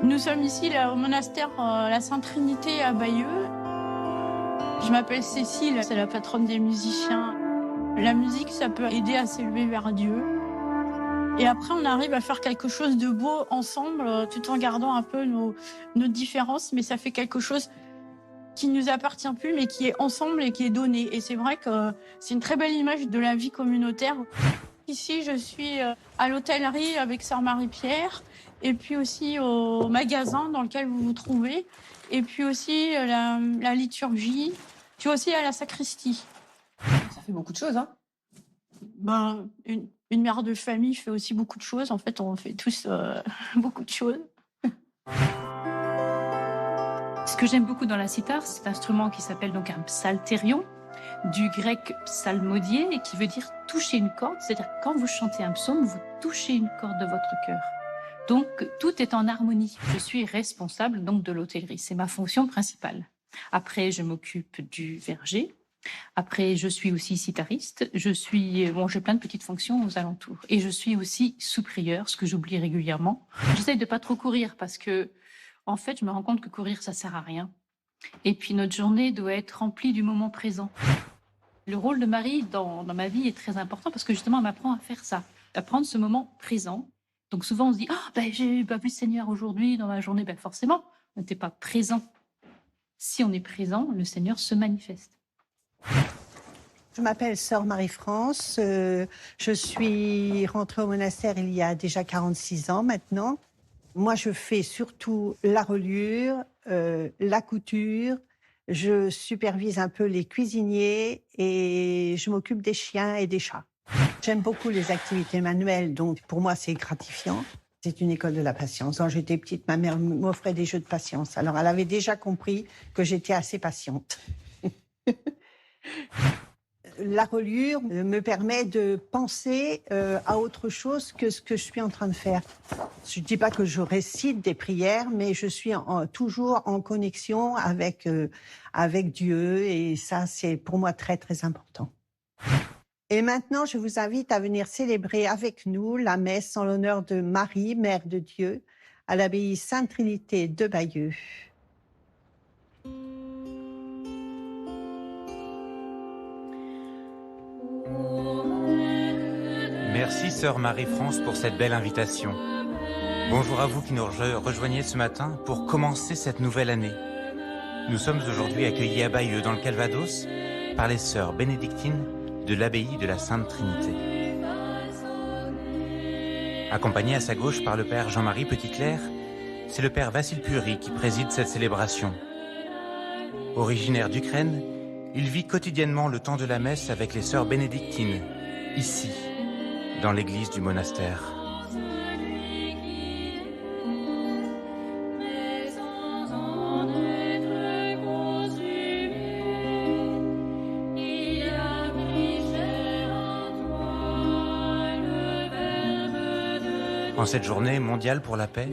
Nous sommes ici là, au monastère la Sainte Trinité à Bayeux. Je m'appelle Cécile, c'est la patronne des musiciens. La musique, ça peut aider à s'élever vers Dieu. Et après, on arrive à faire quelque chose de beau ensemble, tout en gardant un peu nos différences, mais ça fait quelque chose qui ne nous appartient plus, mais qui est ensemble et qui est donné. Et c'est vrai que c'est une très belle image de la vie communautaire. Ici, je suis à l'hôtellerie avec Sœur Marie-Pierre, et puis aussi au magasin dans lequel vous vous trouvez, et puis aussi la liturgie, puis aussi à la sacristie. Ça fait beaucoup de choses, hein? Ben, une mère de famille fait aussi beaucoup de choses. En fait, on fait tous beaucoup de choses. Ce que j'aime beaucoup dans la cithare, c'est un instrument qui s'appelle donc un psalterion, du grec psalmodier, et qui veut dire toucher une corde. C'est-à-dire que quand vous chantez un psaume, vous touchez une corde de votre cœur. Donc, tout est en harmonie. Je suis responsable donc de l'hôtellerie. C'est ma fonction principale. Après, je m'occupe du verger. Après, je suis aussi cithariste. J'ai plein de petites fonctions aux alentours. Et je suis aussi sous-prieur, ce que j'oublie régulièrement. J'essaie de pas trop courir parce que, en fait, je me rends compte que courir, ça sert à rien. Et puis, notre journée doit être remplie du moment présent. Le rôle de Marie dans ma vie est très important parce que justement, elle m'apprend à faire ça, à prendre ce moment présent. Donc souvent, on se dit « j'ai pas vu le Seigneur aujourd'hui dans ma journée ». Ben forcément, on n'était pas présent. Si on est présent, le Seigneur se manifeste. Je m'appelle Sœur Marie-France. Je suis rentrée au monastère il y a déjà 46 ans maintenant. Moi, je fais surtout la reliure, la couture. Je supervise un peu les cuisiniers et je m'occupe des chiens et des chats. J'aime beaucoup les activités manuelles, donc pour moi, c'est gratifiant. C'est une école de la patience. Quand j'étais petite, ma mère m'offrait des jeux de patience. Alors, elle avait déjà compris que j'étais assez patiente. La reliure me permet de penser à autre chose que ce que je suis en train de faire. Je ne dis pas que je récite des prières, mais je suis toujours en connexion avec Dieu et ça, c'est pour moi très, très important. Et maintenant, je vous invite à venir célébrer avec nous la messe en l'honneur de Marie, Mère de Dieu, à l'abbaye Sainte-Trinité de Bayeux. Merci Sœur Marie-France pour cette belle invitation. Bonjour à vous qui nous rejoignez ce matin pour commencer cette nouvelle année. Nous sommes aujourd'hui accueillis à Bayeux dans le Calvados par les sœurs bénédictines de l'abbaye de la Sainte Trinité. Accompagné à sa gauche par le père Jean-Marie Petitclerc, c'est le père Vassil Puri qui préside cette célébration. Originaire d'Ukraine, il vit quotidiennement le temps de la messe avec les sœurs bénédictines, ici, dans l'église du monastère. En cette journée mondiale pour la paix,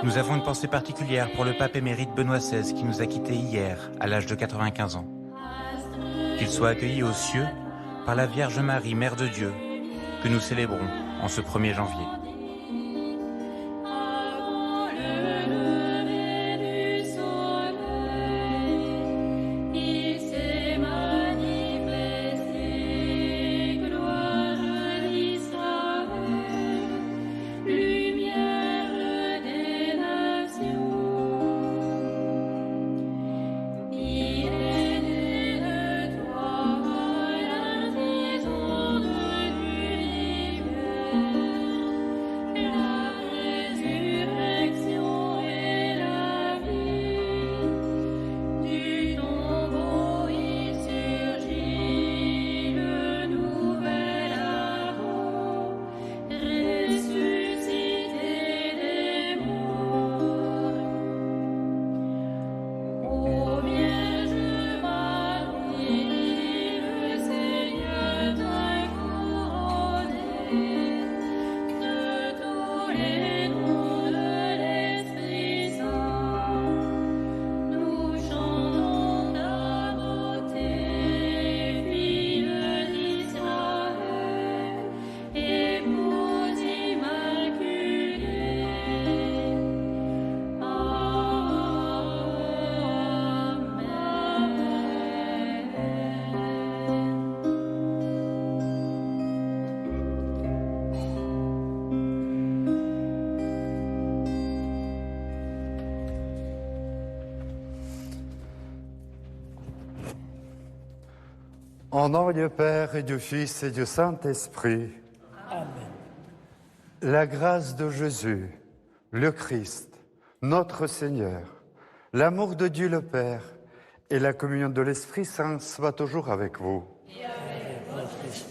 nous avons une pensée particulière pour le pape émérite Benoît XVI qui nous a quittés hier à l'âge de 95 ans. Qu'il soit accueilli aux cieux par la Vierge Marie, Mère de Dieu, que nous célébrons en ce 1er janvier. Au nom du Père et du Fils et du Saint-Esprit. Amen. La grâce de Jésus, le Christ, notre Seigneur, l'amour de Dieu le Père et la communion de l'Esprit Saint soient toujours avec vous. Et avec votre esprit.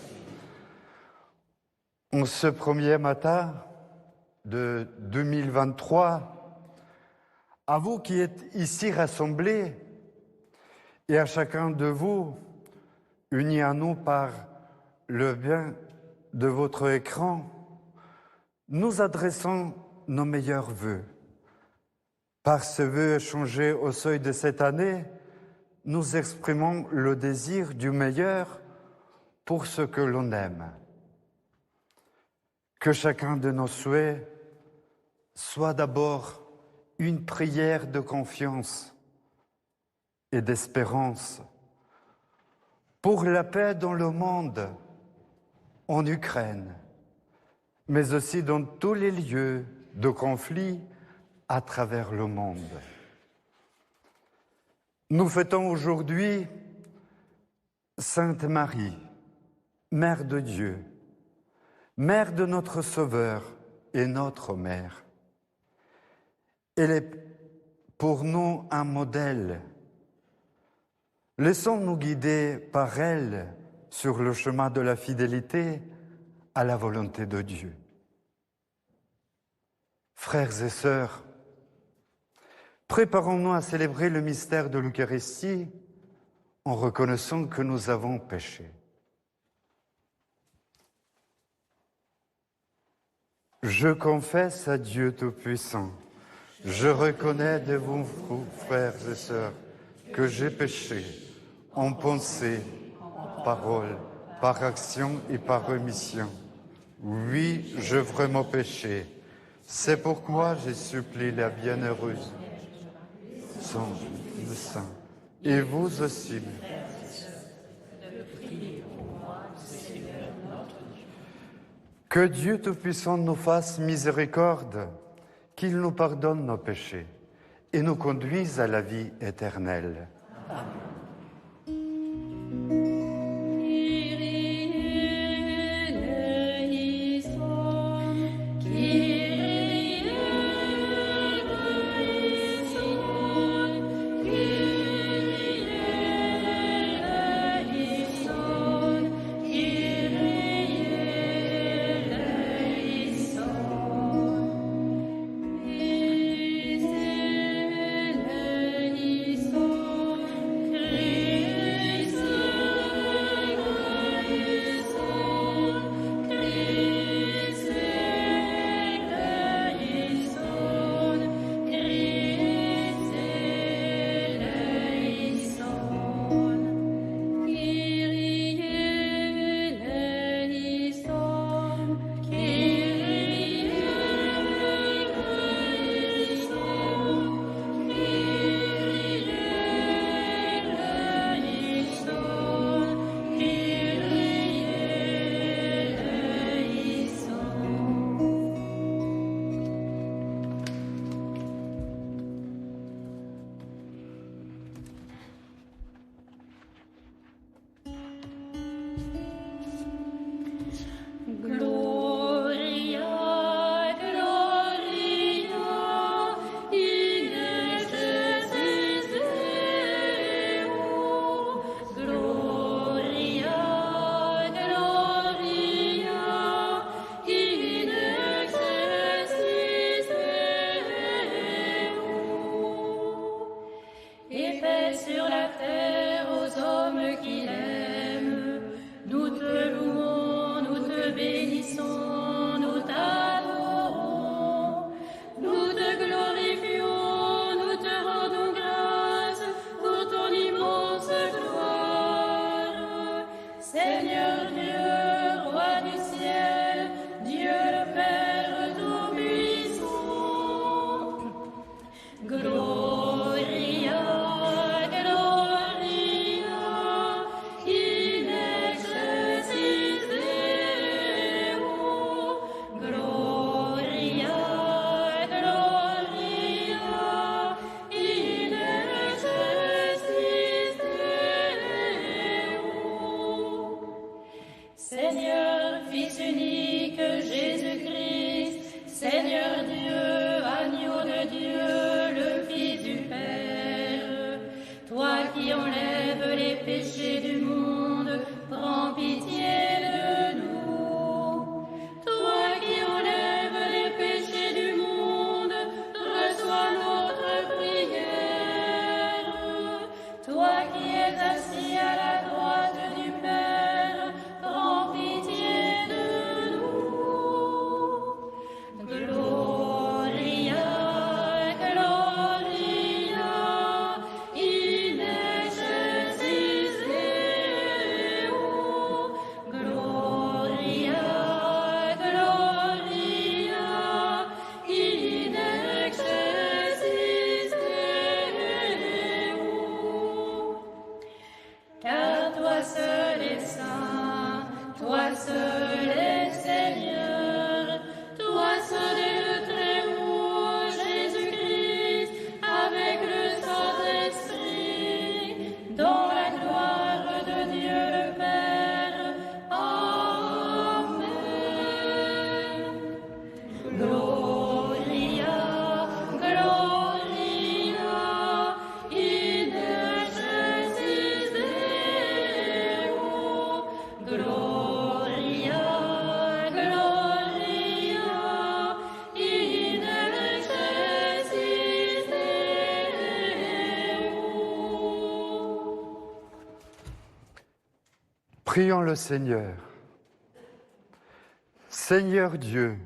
En ce premier matin de 2023, à vous qui êtes ici rassemblés et à chacun de vous, unis à nous par le bien de votre écran, nous adressons nos meilleurs vœux. Par ce vœu échangé au seuil de cette année, nous exprimons le désir du meilleur pour ce que l'on aime. Que chacun de nos souhaits soit d'abord une prière de confiance et d'espérance pour la paix dans le monde, en Ukraine, mais aussi dans tous les lieux de conflit à travers le monde. Nous fêtons aujourd'hui Sainte Marie, Mère de Dieu, Mère de notre Sauveur et notre Mère. Elle est pour nous un modèle. Laissons-nous guider par elle sur le chemin de la fidélité à la volonté de Dieu. Frères et sœurs, préparons-nous à célébrer le mystère de l'Eucharistie en reconnaissant que nous avons péché. Je confesse à Dieu Tout-Puissant, je reconnais de vous, frères et sœurs, que j'ai péché en pensée, parole, par action et par omission. Oui, j'ai vraiment péché. C'est pourquoi je supplie la bienheureuse le Saint, et vous aussi. Que Dieu Tout-Puissant nous fasse miséricorde, qu'il nous pardonne nos péchés et nous conduise à la vie éternelle. Amen. Seigneur Dieu, agneau de Dieu, le Fils du Père, toi qui enlèves les péchés du monde, prends pitié de nous. Toi qui enlèves les péchés du monde, reçois notre prière. Toi qui es assis à la droite du Père, prends pitié de nous. Gloria, Gloria, in excelsis Deo. Gloria, Gloria, in excelsis Deo. Car toi seul es saint, toi seul es Seigneur, toi seul est le Très-Haut, Jésus-Christ, avec le Saint-Esprit, dans la gloire de Dieu le Père. Amen. Gloria, Gloria, in excelsis Deo. Gloria, Gloria, in excelsis Deo. Prions le Seigneur. Seigneur Dieu,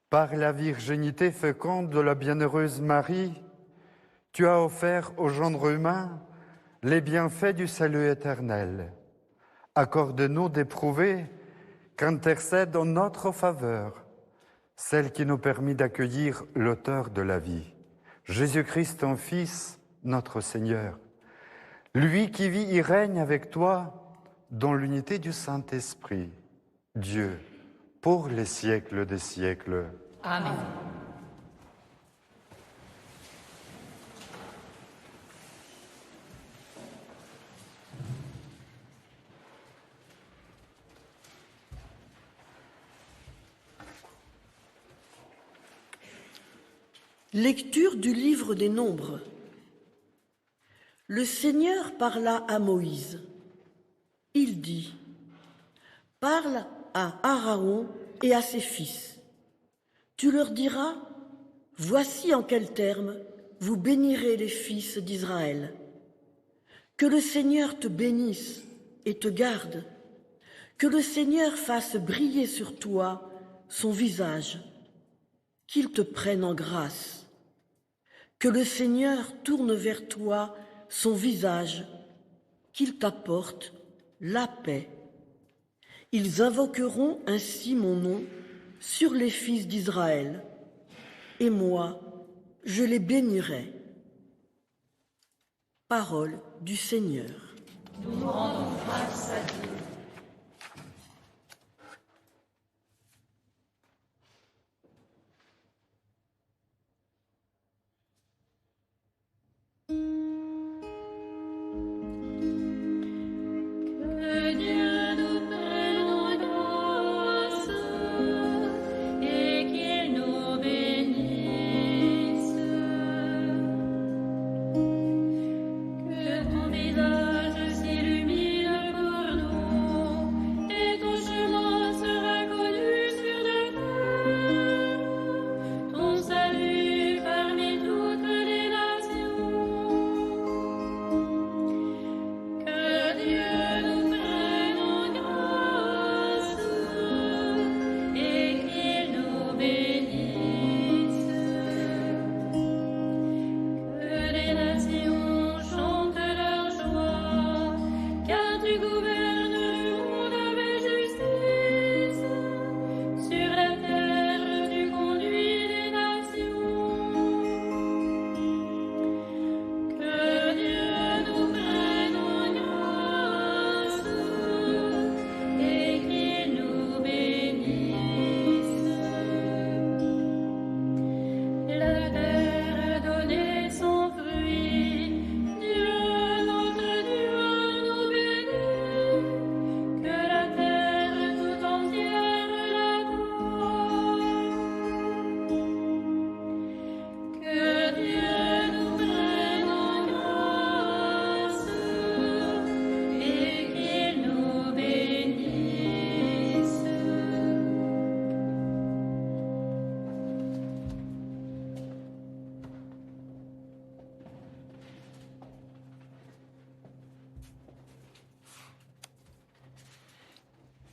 par la virginité féconde de la bienheureuse Marie, tu as offert au genre humain les bienfaits du salut éternel. Accorde-nous d'éprouver qu'intercède en notre faveur celle qui nous permet d'accueillir l'auteur de la vie, Jésus-Christ, ton Fils, notre Seigneur. Lui qui vit et règne avec toi dans l'unité du Saint-Esprit, Dieu, pour les siècles des siècles. Amen. Lecture du livre des Nombres. Le Seigneur parla à Moïse. Il dit : parle à Aaron et à ses fils. Tu leur diras : voici en quels termes vous bénirez les fils d'Israël. Que le Seigneur te bénisse et te garde. Que le Seigneur fasse briller sur toi son visage. Qu'il te prenne en grâce. Que le Seigneur tourne vers toi son visage. Qu'il t'apporte la paix. Ils invoqueront ainsi mon nom sur les fils d'Israël, et moi, je les bénirai. Parole du Seigneur. Nous rendons grâce à Dieu. Que Dieu nous prenne en grâce et qu'il nous bénisse. Que ton visage s'illumine pour nous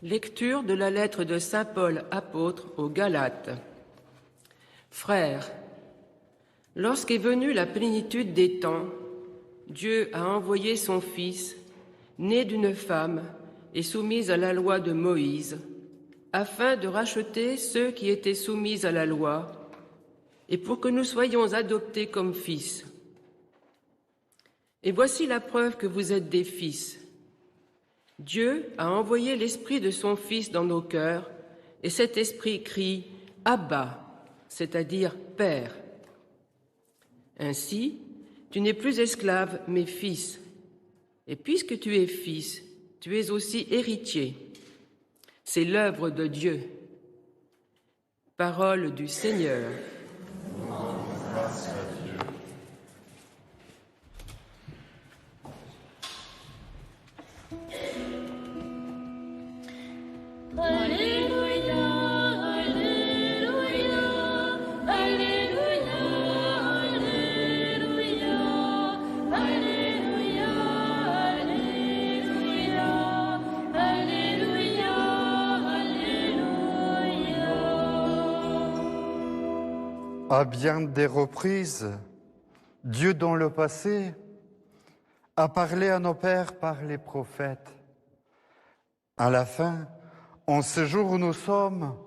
Lecture de la lettre de saint Paul apôtre aux Galates. Frères, lorsqu'est venue la plénitude des temps, Dieu a envoyé son Fils, né d'une femme et soumise à la loi de Moïse, afin de racheter ceux qui étaient soumis à la loi, et pour que nous soyons adoptés comme fils. Et voici la preuve que vous êtes des fils. Dieu a envoyé l'Esprit de son Fils dans nos cœurs, et cet Esprit crie « Abba », c'est-à-dire « Père ». Ainsi, tu n'es plus esclave, mais fils. Et puisque tu es fils, tu es aussi héritier. C'est l'œuvre de Dieu. Parole du Seigneur. À bien des reprises, Dieu dans le passé a parlé à nos pères par les prophètes. À la fin, en ce jour où nous sommes,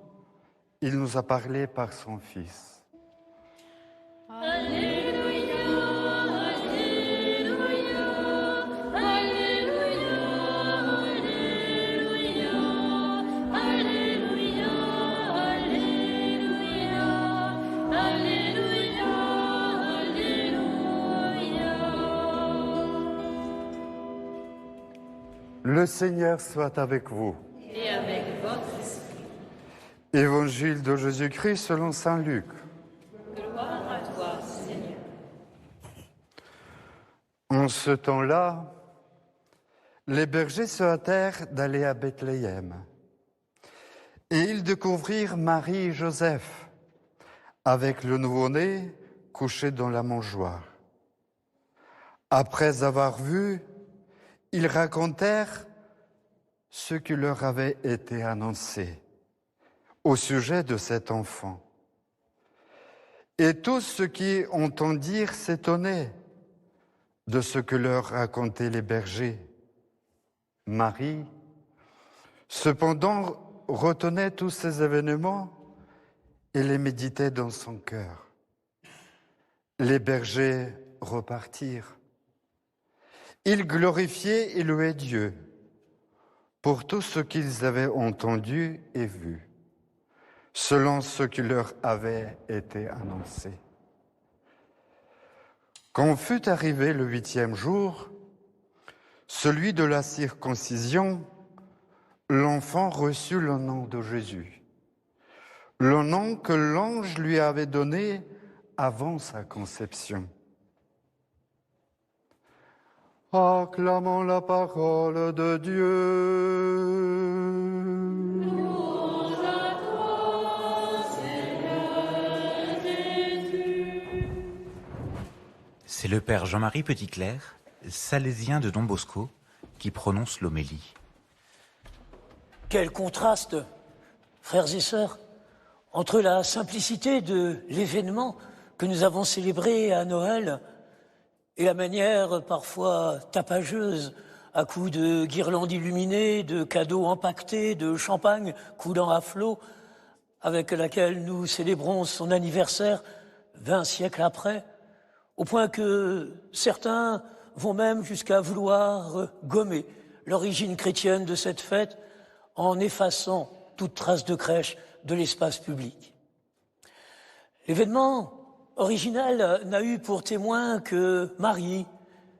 il nous a parlé par son Fils. Alléluia. Le Seigneur soit avec vous. Et avec votre esprit. Évangile de Jésus-Christ selon saint Luc. Gloire à toi, Seigneur. En ce temps-là, les bergers se hâtèrent d'aller à Bethléem. Et ils découvrirent Marie et Joseph avec le nouveau-né couché dans la mangeoire. Après avoir vu, ils racontèrent ce qui leur avait été annoncé au sujet de cet enfant. Et tous ceux qui entendirent s'étonnaient de ce que leur racontaient les bergers. Marie, cependant, retenait tous ces événements et les méditait dans son cœur. Les bergers repartirent. Ils glorifiaient et louaient Dieu pour tout ce qu'ils avaient entendu et vu, selon ce qui leur avait été annoncé. Quand fut arrivé le 8e jour, celui de la circoncision, l'enfant reçut le nom de Jésus, le nom que l'ange lui avait donné avant sa conception. Acclamons la parole de Dieu. Louange à toi, Seigneur Jésus. C'est le père Jean-Marie Petitclerc, salésien de Don Bosco, qui prononce l'homélie. Quel contraste, frères et sœurs, entre la simplicité de l'événement que nous avons célébré à Noël et la manière parfois tapageuse, à coups de guirlandes illuminées, de cadeaux empaquetés, de champagne coulant à flot, avec laquelle nous célébrons son anniversaire 20 siècles après, au point que certains vont même jusqu'à vouloir gommer l'origine chrétienne de cette fête en effaçant toute trace de crèche de l'espace public. L'événement original n'a eu pour témoin que Marie,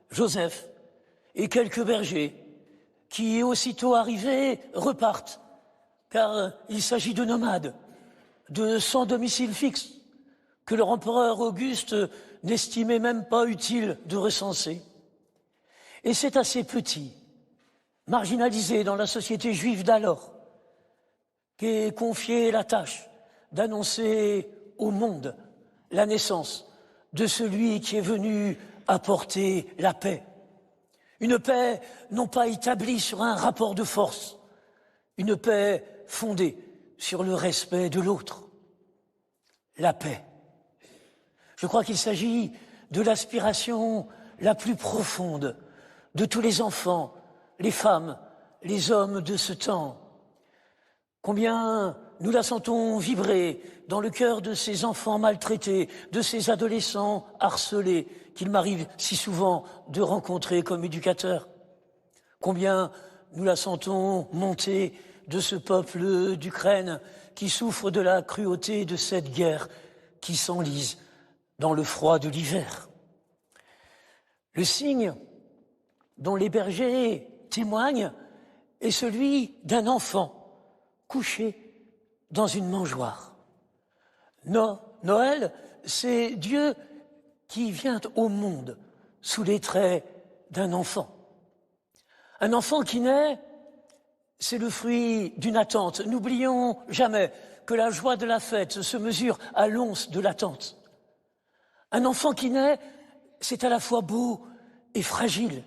Joseph et quelques bergers qui, aussitôt arrivés, repartent, car il s'agit de nomades, de sans domicile fixe, que leur empereur Auguste n'estimait même pas utile de recenser. Et c'est à ces petits, marginalisés dans la société juive d'alors, qu'est confiée la tâche d'annoncer au monde la naissance de celui qui est venu apporter la paix. Une paix non pas établie sur un rapport de force, une paix fondée sur le respect de l'autre. La paix. Je crois qu'il s'agit de l'aspiration la plus profonde de tous les enfants, les femmes, les hommes de ce temps. Combien nous la sentons vibrer dans le cœur de ces enfants maltraités, de ces adolescents harcelés qu'il m'arrive si souvent de rencontrer comme éducateur. Combien nous la sentons monter de ce peuple d'Ukraine qui souffre de la cruauté de cette guerre qui s'enlise dans le froid de l'hiver. Le signe dont les bergers témoignent est celui d'un enfant couché dans une mangeoire. Noël, c'est Dieu qui vient au monde sous les traits d'un enfant. Un enfant qui naît, c'est le fruit d'une attente. N'oublions jamais que la joie de la fête se mesure à l'once de l'attente. Un enfant qui naît, c'est à la fois beau et fragile.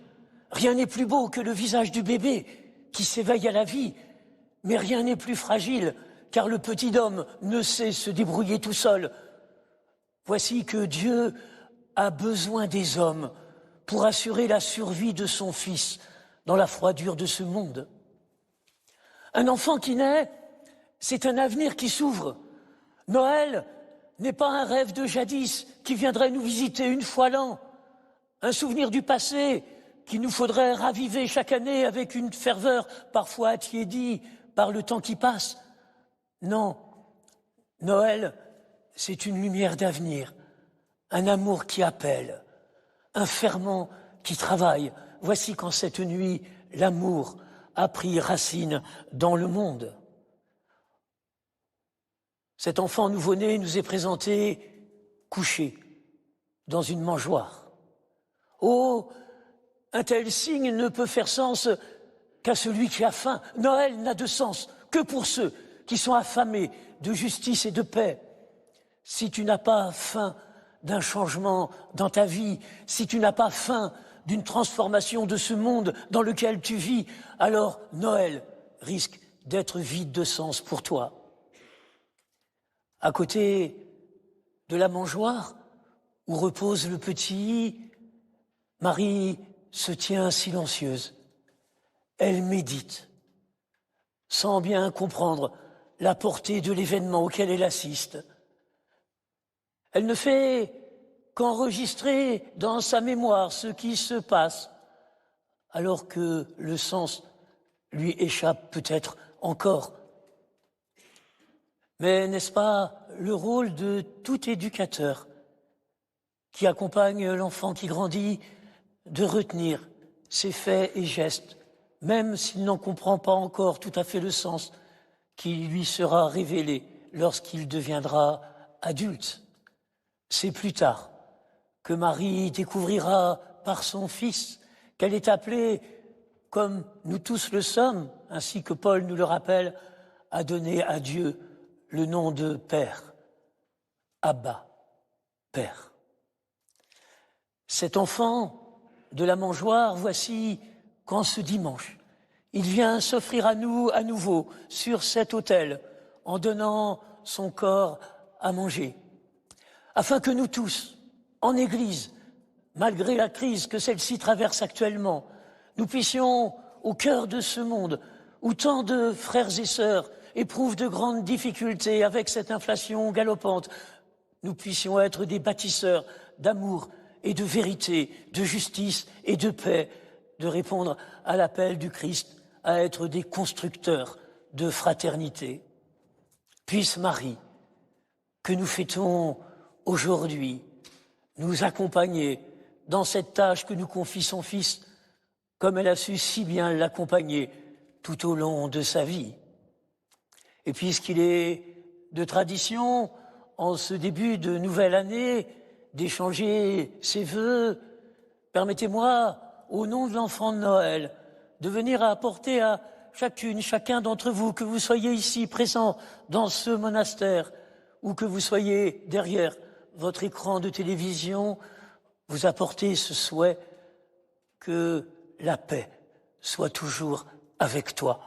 Rien n'est plus beau que le visage du bébé qui s'éveille à la vie, mais rien n'est plus fragile car le petit homme ne sait se débrouiller tout seul. Voici que Dieu a besoin des hommes pour assurer la survie de son fils dans la froidure de ce monde. Un enfant qui naît, c'est un avenir qui s'ouvre. Noël n'est pas un rêve de jadis qui viendrait nous visiter une fois l'an, un souvenir du passé qu'il nous faudrait raviver chaque année avec une ferveur parfois attiédie par le temps qui passe. Non, Noël, c'est une lumière d'avenir, un amour qui appelle, un ferment qui travaille. Voici qu'en cette nuit, l'amour a pris racine dans le monde. Cet enfant nouveau-né nous est présenté couché dans une mangeoire. Oh, un tel signe ne peut faire sens qu'à celui qui a faim. Noël n'a de sens que pour ceux qui sont affamés de justice et de paix. Si tu n'as pas faim d'un changement dans ta vie, si tu n'as pas faim d'une transformation de ce monde dans lequel tu vis, alors Noël risque d'être vide de sens pour toi. À côté de la mangeoire où repose le petit, Marie se tient silencieuse. Elle médite, sans bien comprendre la portée de l'événement auquel elle assiste. Elle ne fait qu'enregistrer dans sa mémoire ce qui se passe, alors que le sens lui échappe peut-être encore. Mais n'est-ce pas le rôle de tout éducateur qui accompagne l'enfant qui grandit de retenir ses faits et gestes, même s'il n'en comprend pas encore tout à fait le sens qui lui sera révélé lorsqu'il deviendra adulte. C'est plus tard que Marie découvrira par son Fils qu'elle est appelée, comme nous tous le sommes, ainsi que Paul nous le rappelle, à donner à Dieu le nom de Père, Abba, Père. Cet enfant de la mangeoire, voici qu'en ce dimanche, il vient s'offrir à nous à nouveau sur cet autel en donnant son corps à manger, afin que nous tous, en Église, malgré la crise que celle-ci traverse actuellement, nous puissions, au cœur de ce monde, où tant de frères et sœurs éprouvent de grandes difficultés avec cette inflation galopante, nous puissions être des bâtisseurs d'amour et de vérité, de justice et de paix, de répondre à l'appel du Christ à être des constructeurs de fraternité. Puisse Marie, que nous fêtons aujourd'hui, nous accompagner dans cette tâche que nous confie son Fils, comme elle a su si bien l'accompagner tout au long de sa vie. Et puisqu'il est de tradition, en ce début de nouvelle année, d'échanger ses vœux, permettez-moi, au nom de l'enfant de Noël, de venir apporter à chacune, chacun d'entre vous, que vous soyez ici présents dans ce monastère ou que vous soyez derrière votre écran de télévision, vous apporter ce souhait que la paix soit toujours avec toi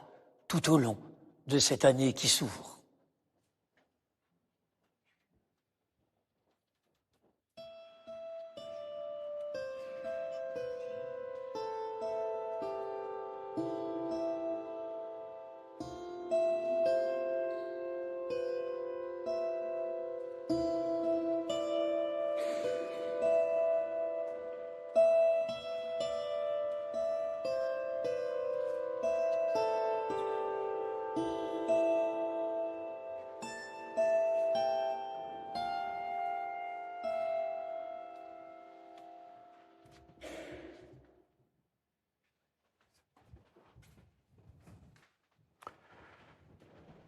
tout au long de cette année qui s'ouvre.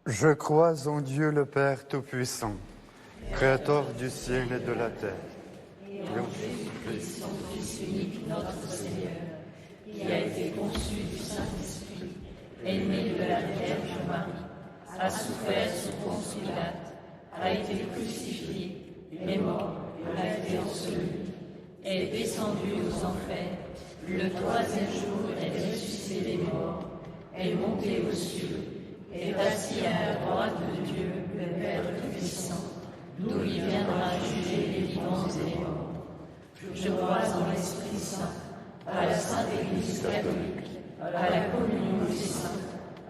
Je crois en Dieu le Père Tout-Puissant, Créateur du ciel et de la terre, et en Jésus-Christ, son Fils unique, notre Seigneur, qui a été conçu du Saint-Esprit, est né de la Vierge Marie, a souffert sous Ponce Pilate, a été crucifié, est mort, a été enseveli, est descendu aux enfers, le troisième jour est ressuscité des morts, est monté aux cieux, est assis à la droite de Dieu, le Père Tout-Puissant, d'où il viendra juger les vivants et les morts. Je crois en l'Esprit Saint, à la Sainte Église catholique, à la communion des saints,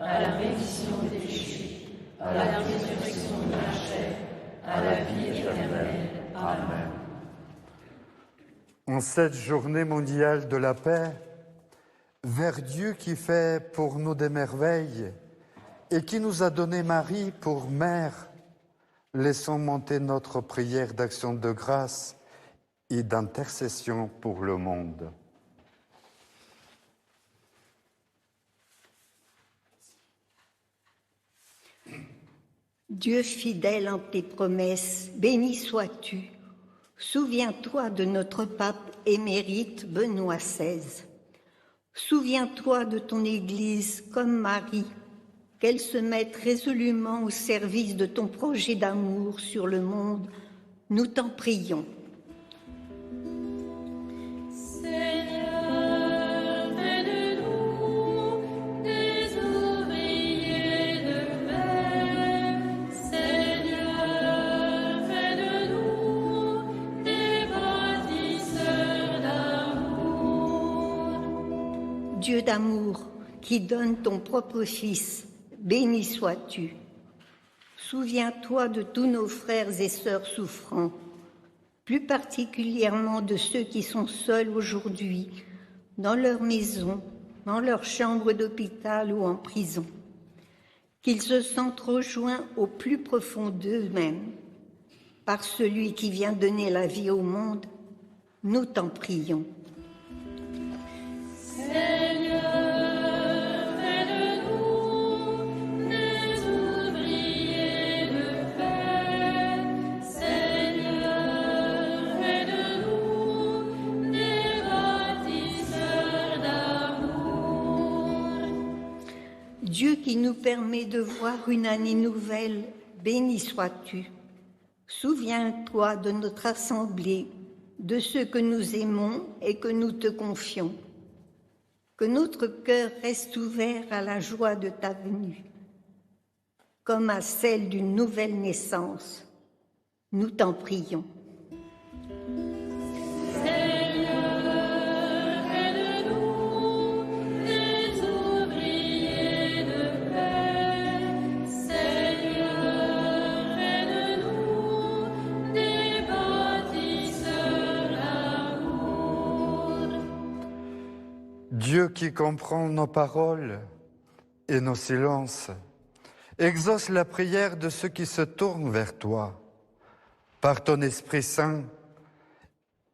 à la rémission des péchés, à la résurrection de la chair, à la vie éternelle. Amen. En cette journée mondiale de la paix, vers Dieu qui fait pour nous des merveilles, et qui nous a donné Marie pour mère, laissons monter notre prière d'action de grâce et d'intercession pour le monde. Dieu fidèle en tes promesses, béni sois-tu. Souviens-toi de notre pape émérite Benoît XVI. Souviens-toi de ton Église comme Marie, qu'elle se mette résolument au service de ton projet d'amour sur le monde. Nous t'en prions. Seigneur, fais de nous des ouvriers de paix. Seigneur, fais de nous des bâtisseurs d'amour. Dieu d'amour, qui donne ton propre Fils, béni sois-tu. Souviens-toi de tous nos frères et sœurs souffrants, plus particulièrement de ceux qui sont seuls aujourd'hui, dans leur maison, dans leur chambre d'hôpital ou en prison. Qu'ils se sentent rejoints au plus profond d'eux-mêmes par celui qui vient donner la vie au monde. Nous t'en prions. Seigneur, fais de nous des ouvriers de paix. Seigneur, fais de nous des bâtisseurs d'amour. Dieu qui nous permet de voir une année nouvelle, béni sois-tu. Souviens-toi de notre assemblée, de ceux que nous aimons et que nous te confions. Que notre cœur reste ouvert à la joie de ta venue, comme à celle d'une nouvelle naissance. Nous t'en prions. Seigneur, fais de nous des ouvriers de paix. Seigneur, fais de nous des bâtisseurs d'amour. Dieu qui comprend nos paroles et nos silences, exauce la prière de ceux qui se tournent vers toi. Par ton Esprit Saint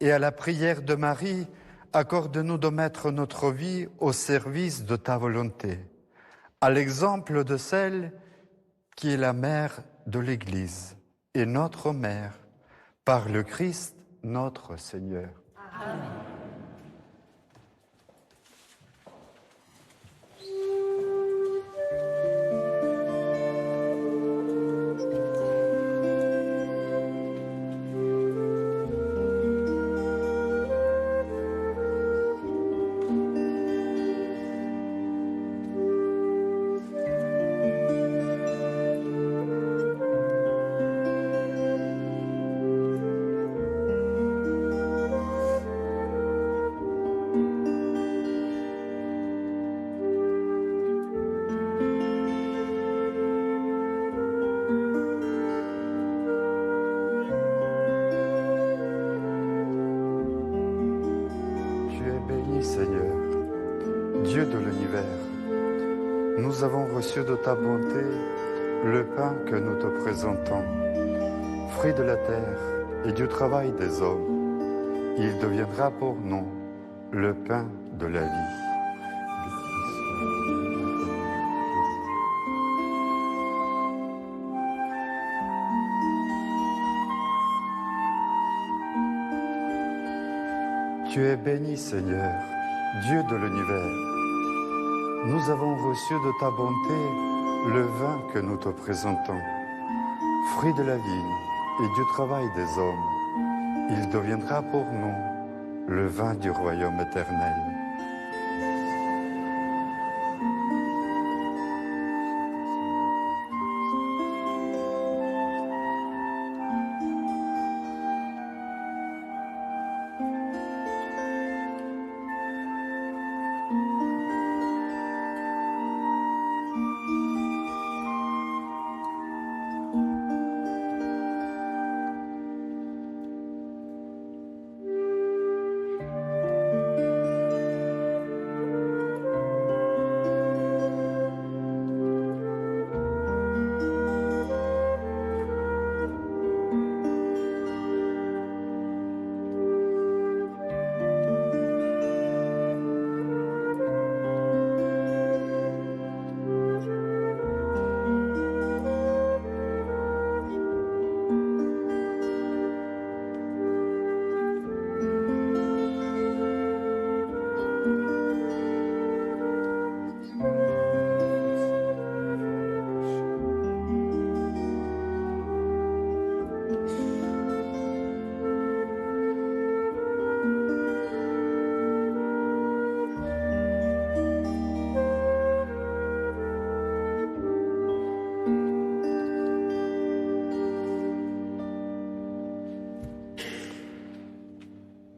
et à la prière de Marie, accorde-nous de mettre notre vie au service de ta volonté, à l'exemple de celle qui est la mère de l'Église et notre mère, par le Christ notre Seigneur. Amen. nous avons reçu de ta bonté le pain que nous te présentons, fruit de la terre et du travail des hommes. Il deviendra pour nous le pain de la vie. Tu es béni, Seigneur, Dieu de l'univers. Nous avons reçu de ta bonté le vin que nous te présentons, fruit de la vigne et du travail des hommes. Il deviendra pour nous le vin du royaume éternel.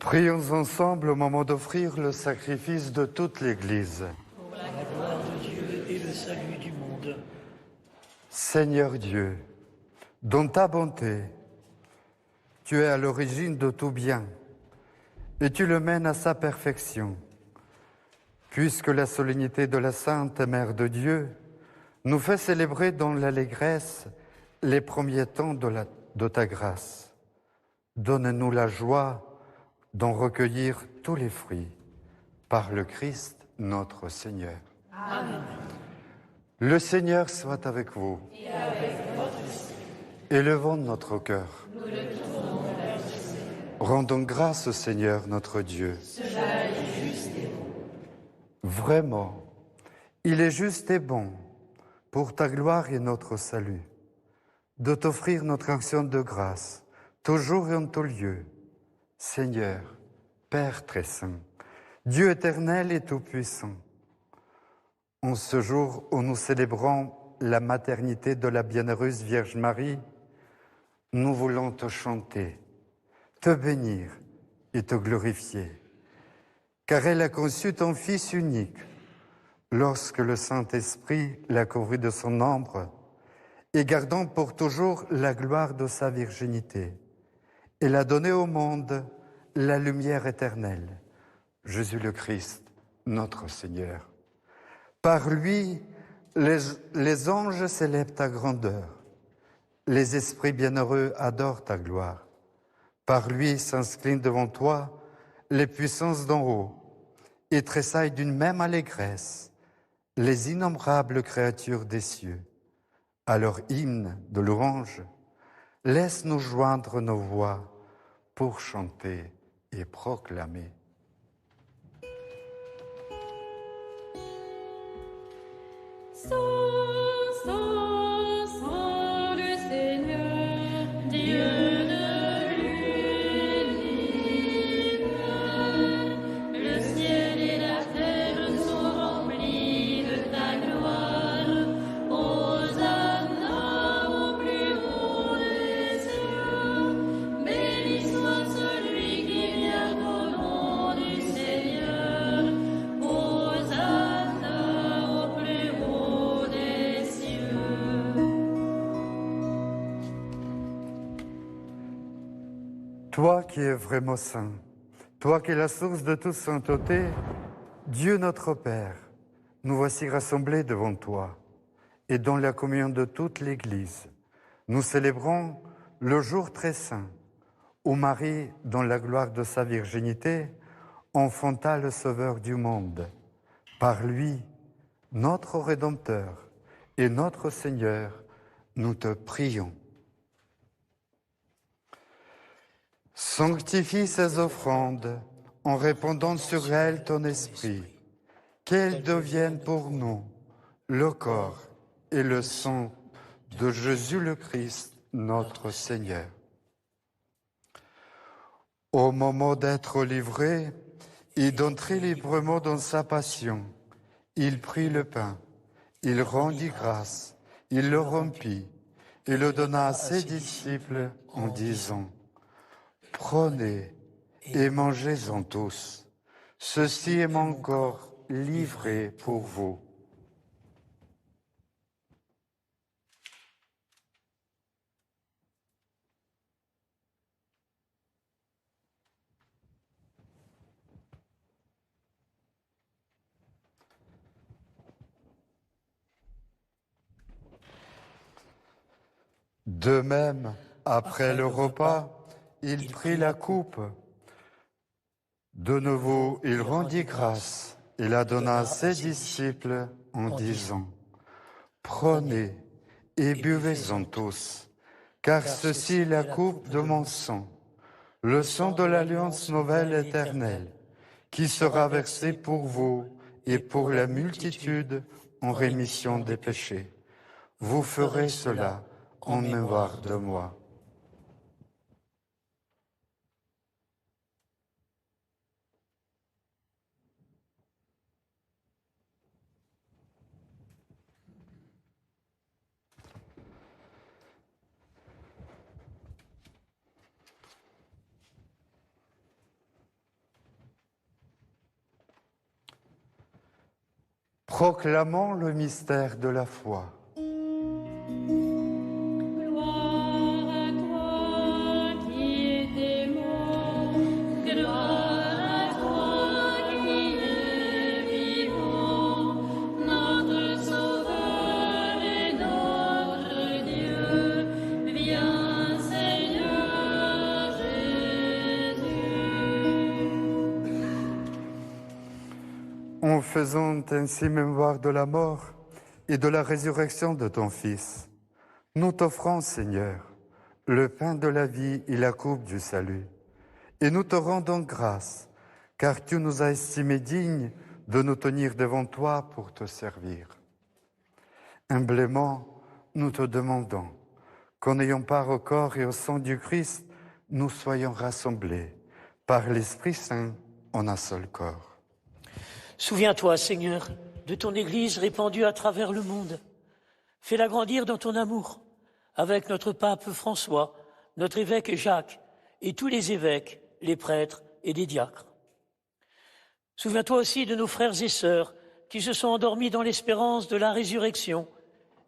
Prions ensemble au moment d'offrir le sacrifice de toute l'Église. Pour la gloire de Dieu et le salut du monde. Seigneur Dieu, dans ta bonté, tu es à l'origine de tout bien et tu le mènes à sa perfection. Puisque la solennité de la Sainte Mère de Dieu nous fait célébrer dans l'allégresse les premiers temps de ta grâce, donne-nous la joie d'en recueillir tous les fruits, par le Christ notre Seigneur. Amen. Le Seigneur soit avec vous. Et avec votre esprit. Élevons notre cœur. Nous le tournons vers le Seigneur. Rendons grâce au Seigneur notre Dieu. Cela est juste et bon. Vraiment, il est juste et bon, pour ta gloire et notre salut, de t'offrir notre action de grâce, toujours et en tout lieu. Seigneur, Père très saint, Dieu éternel et tout-puissant, en ce jour où nous célébrons la maternité de la bienheureuse Vierge Marie, nous voulons te chanter, te bénir et te glorifier, car elle a conçu ton Fils unique, lorsque le Saint-Esprit l'a couvert de son ombre, et gardant pour toujours la gloire de sa virginité. Elle a donné au monde la lumière éternelle, Jésus le Christ, notre Seigneur. Par lui, les anges célèbrent ta grandeur, les esprits bienheureux adorent ta gloire. Par lui s'inclinent devant toi les puissances d'en haut et tressaillent d'une même allégresse les innombrables créatures des cieux. À leur hymne de louange, laisse-nous joindre nos voix pour chanter et proclamer. Le Seigneur, Dieu de l'univers, le ciel et la terre sont remplis de ta gloire. Hosanna au plus haut des cieux, béni soit celui qui vient au nom du Seigneur. Hosanna au plus haut des cieux. Toi qui es vraiment saint, toi qui es la source de toute sainteté, Dieu notre Père, nous voici rassemblés devant toi et dans la communion de toute l'Église. Nous célébrons le jour très saint où Marie, dans la gloire de sa virginité, enfanta le Sauveur du monde. Par lui, notre Rédempteur et notre Seigneur, nous te prions. Sanctifie ces offrandes en répandant sur elles ton esprit, qu'elles deviennent pour nous le corps et le sang de Jésus le Christ, notre Seigneur. Au moment d'être livré et d'entrer librement dans sa passion, il prit le pain, il rendit grâce, il le rompit et le donna à ses disciples en disant : « Prenez et mangez-en tous, ceci est mon corps livré pour vous. » De même, après le repas, il prit la coupe. De nouveau, il rendit grâce et la donna à ses disciples en disant : « Prenez et buvez-en tous, car ceci est la coupe de mon sang, le sang de l'alliance nouvelle éternelle, qui sera versé pour vous et pour la multitude en rémission des péchés. Vous ferez cela en mémoire de moi. » Proclamons le mystère de la foi. En faisant ainsi mémoire de la mort et de la résurrection de ton Fils, nous t'offrons, Seigneur, le pain de la vie et la coupe du salut. Et nous te rendons grâce, car tu nous as estimés dignes de nous tenir devant toi pour te servir. Humblement, nous te demandons qu'en ayant part au corps et au sang du Christ, nous soyons rassemblés par l'Esprit Saint en un seul corps. Souviens-toi, Seigneur, de ton Église répandue à travers le monde. Fais-la grandir dans ton amour, avec notre pape François, notre évêque Jacques, et tous les évêques, les prêtres et les diacres. Souviens-toi aussi de nos frères et sœurs qui se sont endormis dans l'espérance de la résurrection,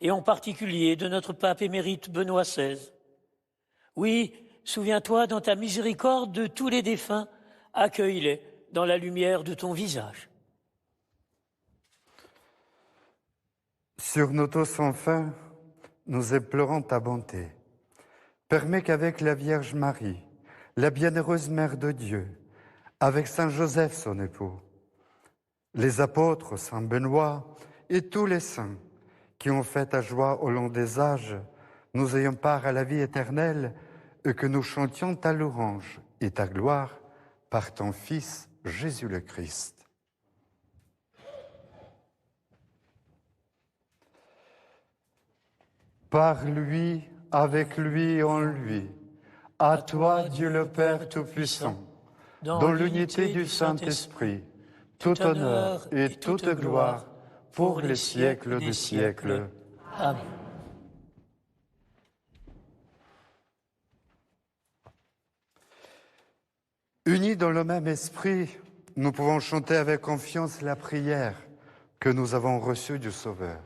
et en particulier de notre pape émérite Benoît XVI. Oui, souviens-toi dans ta miséricorde de tous les défunts, accueille-les dans la lumière de ton visage. Sur nous tous enfin, nous implorons ta bonté. Permets qu'avec la Vierge Marie, la bienheureuse Mère de Dieu, avec Saint Joseph son époux, les apôtres, Saint Benoît et tous les saints qui ont fait ta joie au long des âges, nous ayons part à la vie éternelle et que nous chantions ta louange et ta gloire par ton Fils Jésus le Christ. Par lui, avec lui et en lui, à toi, Dieu le Père Tout-Puissant, dans l'unité du Saint-Esprit, tout honneur et toute gloire pour les siècles des siècles. Amen. Unis dans le même esprit, nous pouvons chanter avec confiance la prière que nous avons reçue du Sauveur.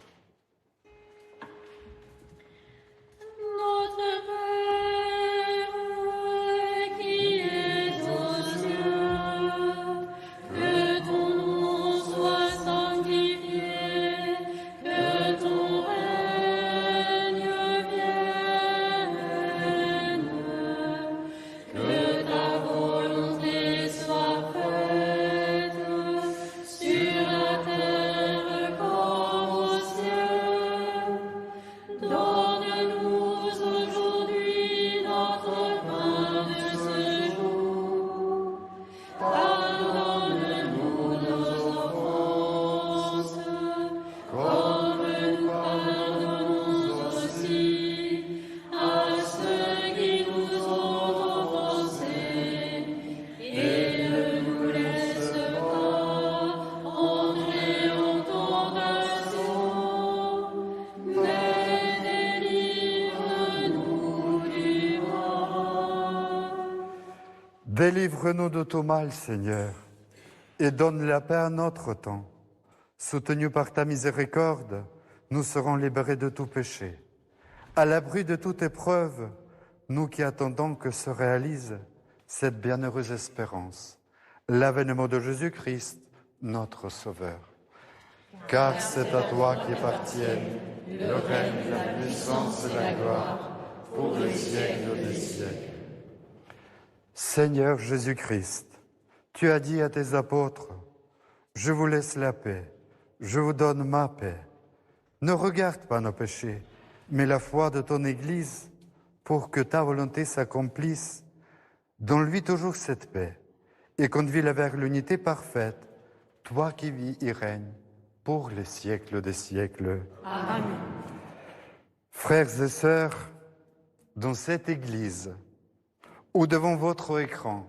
Que ton nom soit sanctifié. Délivre-nous de tout mal, Seigneur, et donne la paix à notre temps. Soutenus par ta miséricorde, nous serons libérés de tout péché. À l'abri de toute épreuve, nous qui attendons que se réalise cette bienheureuse espérance, l'avènement de Jésus-Christ, notre Sauveur. Car c'est à toi qu'appartiennent le règne, la puissance et la gloire pour les siècles des siècles. Seigneur Jésus-Christ, tu as dit à tes apôtres, « Je vous laisse la paix, je vous donne ma paix. Ne regarde pas nos péchés, mais la foi de ton Église, pour que ta volonté s'accomplisse. Donne-lui toujours cette paix et conduis-la vers l'unité parfaite, toi qui vis et règnes pour les siècles des siècles. » Amen. Frères et sœurs, dans cette Église ou devant votre écran,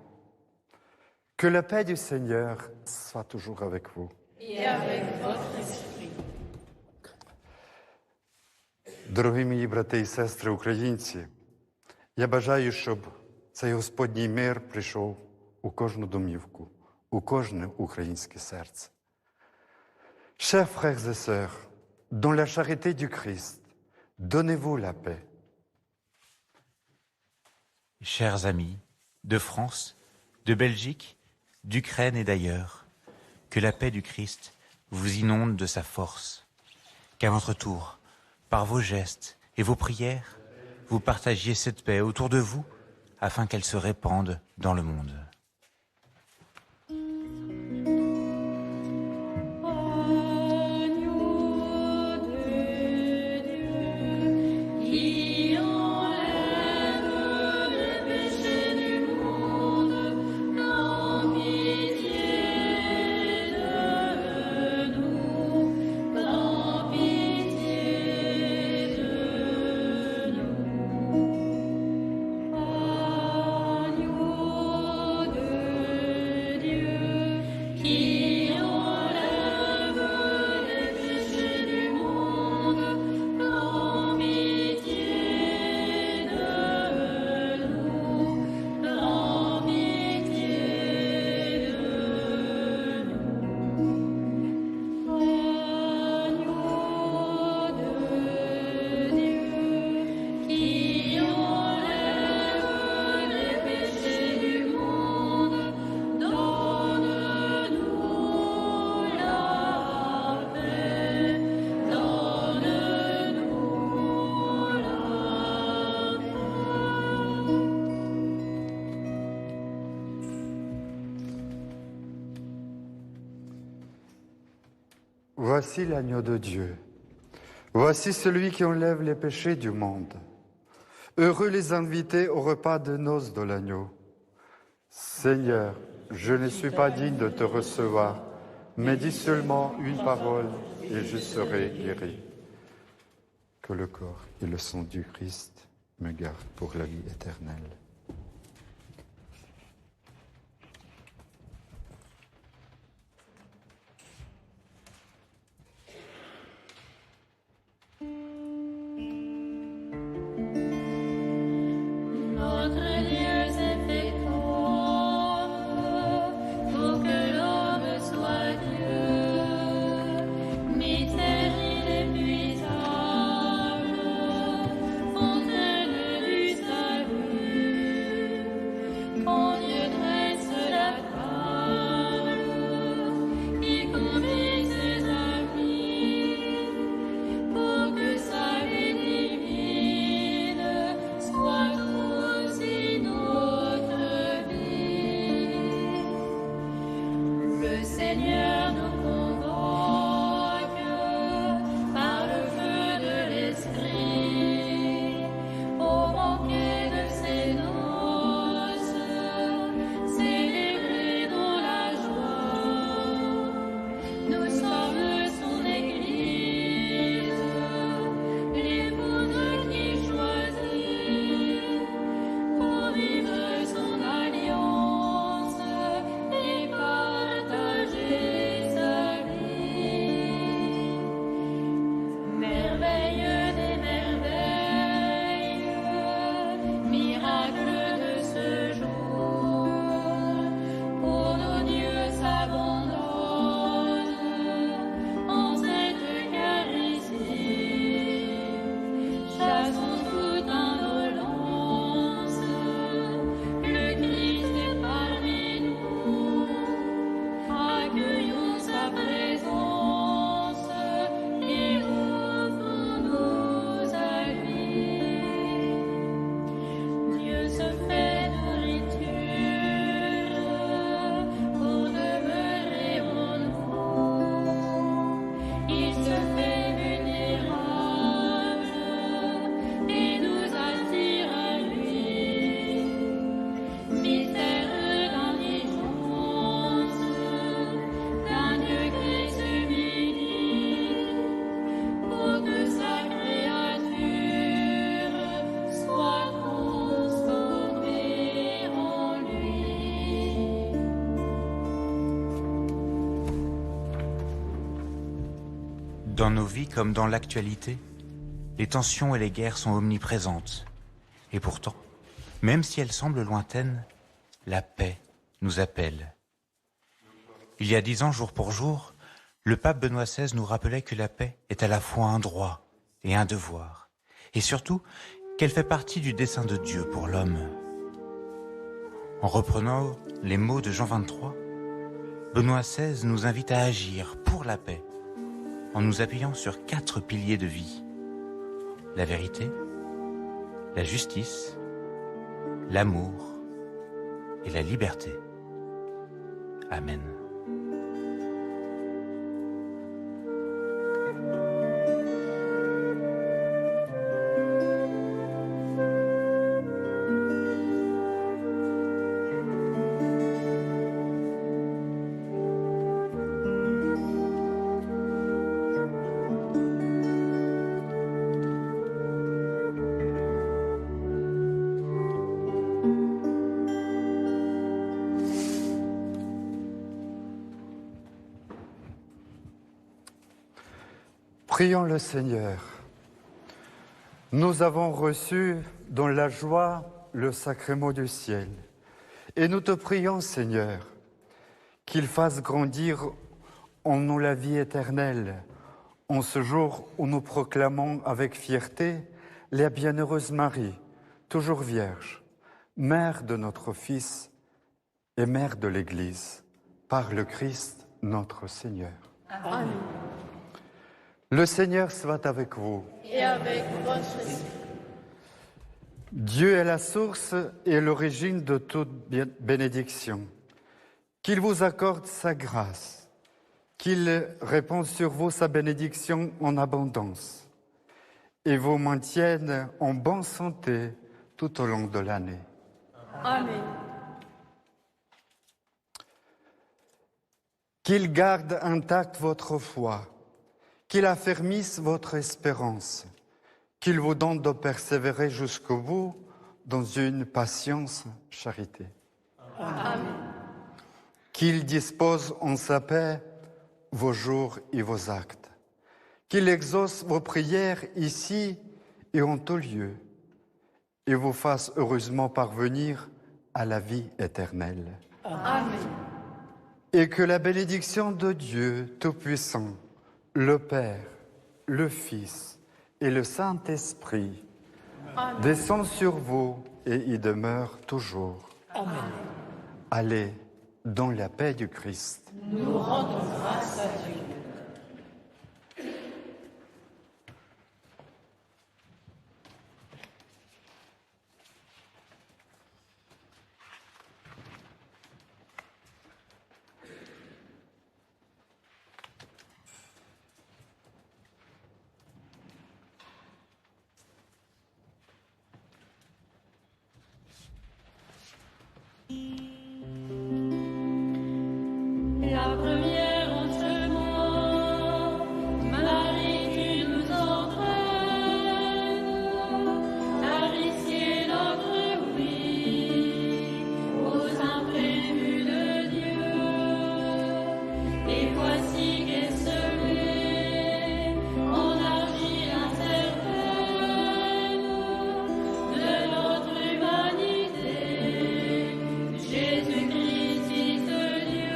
que la paix du Seigneur soit toujours avec vous. Et avec votre esprit. Дорогі мої брати і сестри українці, я бажаю, щоб цей Господній мир прийшов у кожну домівку, у кожне українське серце. Chers frères et sœurs, dans la charité du Christ, donnez-vous la paix. Chers amis de France, de Belgique, d'Ukraine et d'ailleurs, que la paix du Christ vous inonde de sa force, qu'à votre tour, par vos gestes et vos prières, vous partagiez cette paix autour de vous afin qu'elle se répande dans le monde. Voici l'agneau de Dieu. Voici celui qui enlève les péchés du monde. Heureux les invités au repas de noces de l'agneau. Seigneur, je ne suis pas digne de te recevoir, mais dis seulement une parole et je serai guéri. Que le corps et le sang du Christ me gardent pour la vie éternelle. Fontaine du salut. Dans nos vies comme dans l'actualité, les tensions et les guerres sont omniprésentes. Et pourtant, même si elles semblent lointaines, la paix nous appelle. Il y a 10 ans, jour pour jour, le pape Benoît XVI nous rappelait que la paix est à la fois un droit et un devoir, et surtout qu'elle fait partie du dessein de Dieu pour l'homme. En reprenant les mots de Jean 23, Benoît XVI nous invite à agir pour la paix, en nous appuyant sur 4 piliers de vie. La vérité, la justice, l'amour et la liberté. Amen. Prions le Seigneur. Nous avons reçu dans la joie le sacrement du ciel. Et nous te prions, Seigneur, qu'il fasse grandir en nous la vie éternelle, en ce jour où nous proclamons avec fierté la bienheureuse Marie, toujours vierge, mère de notre Fils et mère de l'Église, par le Christ notre Seigneur. Amen. Le Seigneur soit avec vous. Et avec votre esprit. Dieu est la source et l'origine de toute bénédiction. Qu'il vous accorde sa grâce, qu'il répande sur vous sa bénédiction en abondance et vous maintienne en bonne santé tout au long de l'année. Amen. Qu'il garde intacte votre foi, qu'il affermisse votre espérance, qu'il vous donne de persévérer jusqu'au bout dans une patience charité. Amen. Qu'il dispose en sa paix vos jours et vos actes, qu'il exauce vos prières ici et en tout lieu, et vous fasse heureusement parvenir à la vie éternelle. Amen. Et que la bénédiction de Dieu Tout-Puissant, le Père, le Fils et le Saint-Esprit descendent sur vous et y demeurent toujours. Amen. Allez dans la paix du Christ. Nous rendons grâce à Dieu. La première enseignement, Marie, tu nous entraînes à risquer notre vie aux imprévus de Dieu. Et voici qu'est semée en argile incertaine de notre humanité. Jésus-Christ, Fils de Dieu.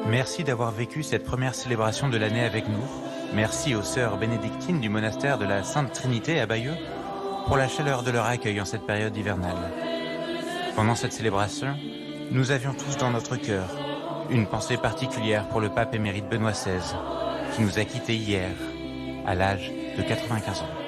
Merci d'avoir vécu cette première célébration de l'année avec nous. Merci aux sœurs bénédictines du monastère de la Sainte Trinité à Bayeux pour la chaleur de leur accueil en cette période hivernale. Pendant cette célébration, nous avions tous dans notre cœur une pensée particulière pour le pape émérite Benoît XVI, qui nous a quittés hier, à l'âge de 95 ans.